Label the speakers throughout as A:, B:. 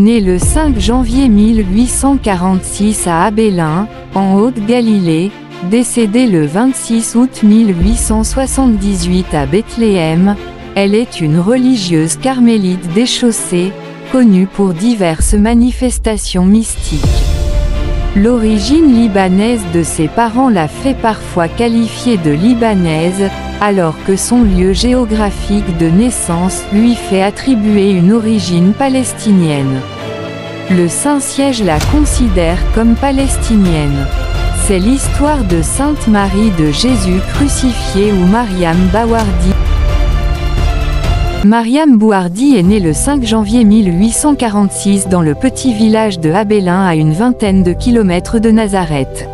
A: Née le 5 janvier 1846 à Abélin, en Haute-Galilée, décédée le 26 août 1878 à Bethléem, elle est une religieuse carmélite déchaussée, connue pour diverses manifestations mystiques. L'origine libanaise de ses parents la fait parfois qualifier de libanaise, alors que son lieu géographique de naissance lui fait attribuer une origine palestinienne. Le Saint-Siège la considère comme palestinienne. C'est l'histoire de Sainte Marie de Jésus crucifié ou Mariam Bouhardi. Mariam Bouhardi est née le 5 janvier 1846 dans le petit village de Abélin à une vingtaine de kilomètres de Nazareth.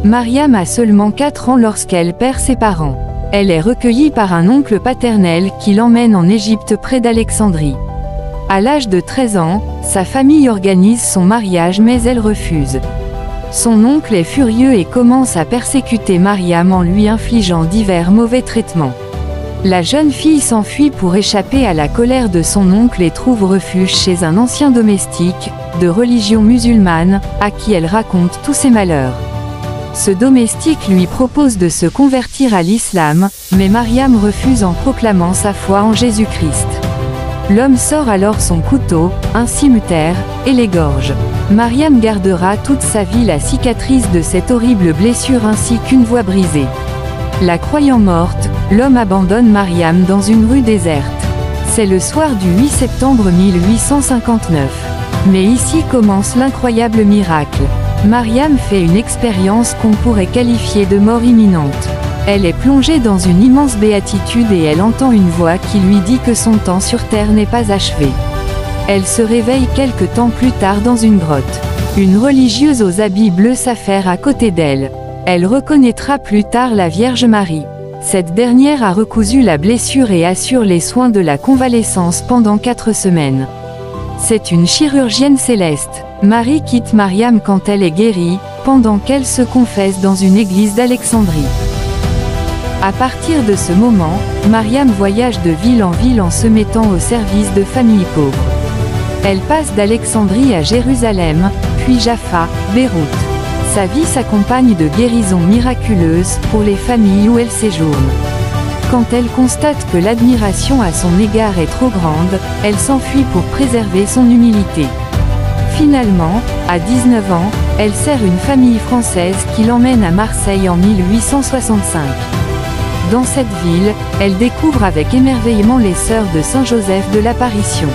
A: Mariam a seulement 4 ans lorsqu'elle perd ses parents. Elle est recueillie par un oncle paternel qui l'emmène en Égypte près d'Alexandrie. À l'âge de 13 ans, sa famille organise son mariage mais elle refuse. Son oncle est furieux et commence à persécuter Mariam en lui infligeant divers mauvais traitements. La jeune fille s'enfuit pour échapper à la colère de son oncle et trouve refuge chez un ancien domestique, de religion musulmane, à qui elle raconte tous ses malheurs. Ce domestique lui propose de se convertir à l'islam, mais Mariam refuse en proclamant sa foi en Jésus-Christ. L'homme sort alors son couteau, un cimeterre, et l'égorge. Mariam gardera toute sa vie la cicatrice de cette horrible blessure ainsi qu'une voix brisée. La croyant morte, l'homme abandonne Mariam dans une rue déserte. C'est le soir du 8 septembre 1859. Mais ici commence l'incroyable miracle. Mariam fait une expérience qu'on pourrait qualifier de mort imminente. Elle est plongée dans une immense béatitude et elle entend une voix qui lui dit que son temps sur terre n'est pas achevé. Elle se réveille quelque temps plus tard dans une grotte. Une religieuse aux habits bleus s'affaire à côté d'elle. Elle reconnaîtra plus tard la Vierge Marie. Cette dernière a recousu la blessure et assure les soins de la convalescence pendant 4 semaines. C'est une chirurgienne céleste. Marie quitte Mariam quand elle est guérie, pendant qu'elle se confesse dans une église d'Alexandrie. À partir de ce moment, Mariam voyage de ville en ville en se mettant au service de familles pauvres. Elle passe d'Alexandrie à Jérusalem, puis Jaffa, Beyrouth. Sa vie s'accompagne de guérisons miraculeuses pour les familles où elle séjourne. Quand elle constate que l'admiration à son égard est trop grande, elle s'enfuit pour préserver son humilité. Finalement, à 19 ans, elle sert une famille française qui l'emmène à Marseille en 1865. Dans cette ville, elle découvre avec émerveillement les sœurs de Saint-Joseph de l'Apparition.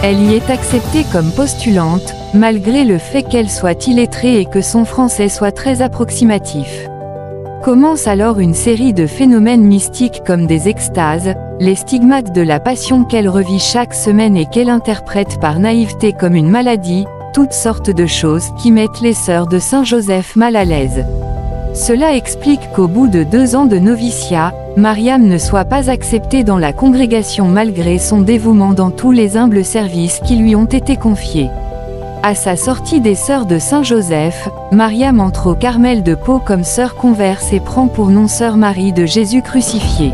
A: Elle y est acceptée comme postulante, malgré le fait qu'elle soit illettrée et que son français soit très approximatif. Commence alors une série de phénomènes mystiques comme des extases, les stigmates de la passion qu'elle revit chaque semaine et qu'elle interprète par naïveté comme une maladie, toutes sortes de choses qui mettent les sœurs de Saint-Joseph mal à l'aise. Cela explique qu'au bout de 2 ans de noviciat, Mariam ne soit pas acceptée dans la congrégation malgré son dévouement dans tous les humbles services qui lui ont été confiés. À sa sortie des sœurs de Saint-Joseph, Mariam entre au Carmel de Pau comme sœur converse et prend pour nom sœur Marie de Jésus crucifié.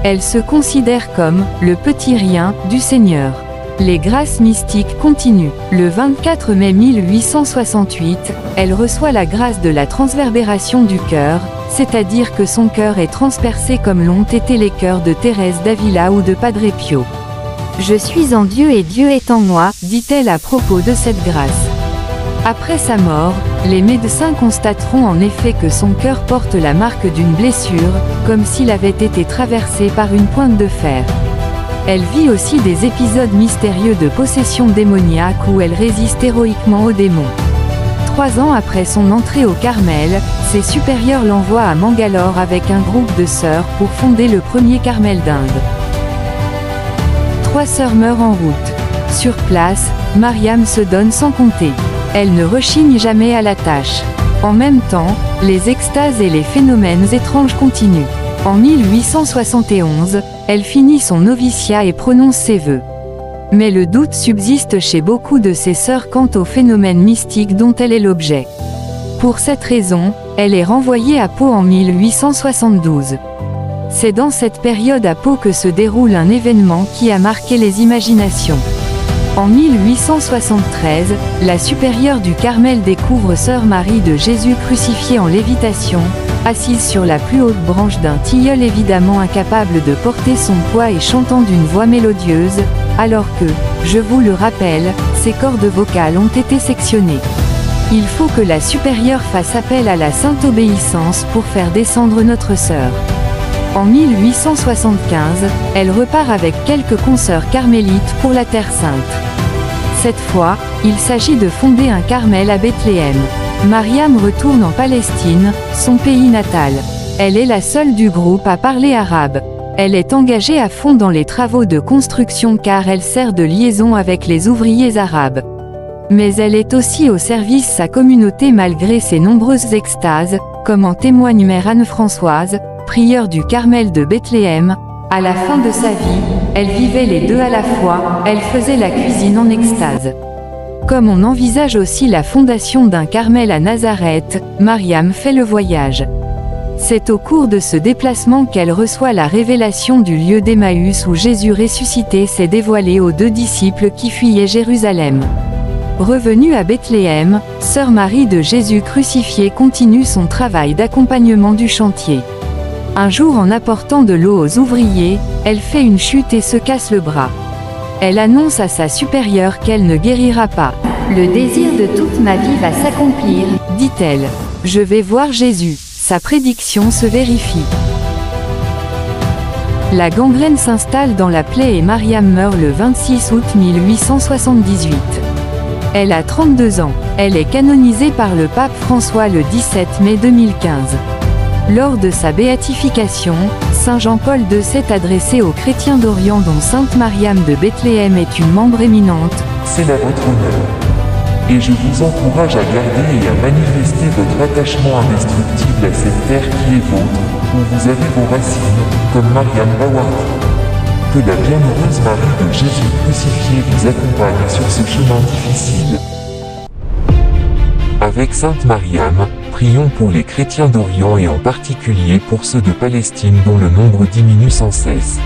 A: Elle se considère comme « le petit rien » du Seigneur. Les grâces mystiques continuent. Le 24 mai 1868, elle reçoit la grâce de la transverbération du cœur, c'est-à-dire que son cœur est transpercé comme l'ont été les cœurs de Thérèse d'Avila ou de Padre Pio. « Je suis en Dieu et Dieu est en moi », dit-elle à propos de cette grâce. Après sa mort, les médecins constateront en effet que son cœur porte la marque d'une blessure, comme s'il avait été traversé par une pointe de fer. Elle vit aussi des épisodes mystérieux de possession démoniaque où elle résiste héroïquement aux démons. 3 ans après son entrée au Carmel, ses supérieurs l'envoient à Mangalore avec un groupe de sœurs pour fonder le premier Carmel d'Inde. 3 sœurs meurent en route. Sur place, Mariam se donne sans compter. Elle ne rechigne jamais à la tâche. En même temps, les extases et les phénomènes étranges continuent. En 1871, elle finit son noviciat et prononce ses vœux. Mais le doute subsiste chez beaucoup de ses sœurs quant aux phénomènes mystiques dont elle est l'objet. Pour cette raison, elle est renvoyée à Pau en 1872. C'est dans cette période à Pau que se déroule un événement qui a marqué les imaginations. En 1873, la supérieure du Carmel découvre Sœur Marie de Jésus crucifiée en lévitation, assise sur la plus haute branche d'un tilleul évidemment incapable de porter son poids et chantant d'une voix mélodieuse, alors que, je vous le rappelle, ses cordes vocales ont été sectionnées. Il faut que la supérieure fasse appel à la sainte obéissance pour faire descendre notre sœur. En 1875, elle repart avec quelques consoeurs carmélites pour la Terre Sainte. Cette fois, il s'agit de fonder un Carmel à Bethléem. Mariam retourne en Palestine, son pays natal. Elle est la seule du groupe à parler arabe. Elle est engagée à fond dans les travaux de construction car elle sert de liaison avec les ouvriers arabes. Mais elle est aussi au service sa communauté malgré ses nombreuses extases, comme en témoigne Mère Anne-Françoise, prieure du Carmel de Bethléem. À la fin de sa vie, elle vivait les deux à la fois, elle faisait la cuisine en extase. Comme on envisage aussi la fondation d'un Carmel à Nazareth, Mariam fait le voyage. C'est au cours de ce déplacement qu'elle reçoit la révélation du lieu d'Emmaüs où Jésus ressuscité s'est dévoilé aux 2 disciples qui fuyaient Jérusalem. Revenue à Bethléem, Sœur Marie de Jésus crucifié continue son travail d'accompagnement du chantier. Un jour en apportant de l'eau aux ouvriers, elle fait une chute et se casse le bras. Elle annonce à sa supérieure qu'elle ne guérira pas. « Le désir de toute ma vie va s'accomplir », dit-elle. « Je vais voir Jésus ». Sa prédiction se vérifie. La gangrène s'installe dans la plaie et Mariam meurt le 26 août 1878. Elle a 32 ans. Elle est canonisée par le pape François le 17 mai 2015. Lors de sa béatification, Saint Jean-Paul II s'est adressé aux chrétiens d'Orient dont Sainte Mariam de Bethléem est une membre éminente.
B: C'est à votre honneur. Et je vous encourage à garder et à manifester votre attachement indestructible à cette terre qui est vôtre, où vous avez vos racines, comme Mariam Bawardi. Que la bienheureuse Marie de Jésus crucifié vous accompagne sur ce chemin difficile. Avec Sainte Mariam, prions pour les chrétiens d'Orient et en particulier pour ceux de Palestine dont le nombre diminue sans cesse.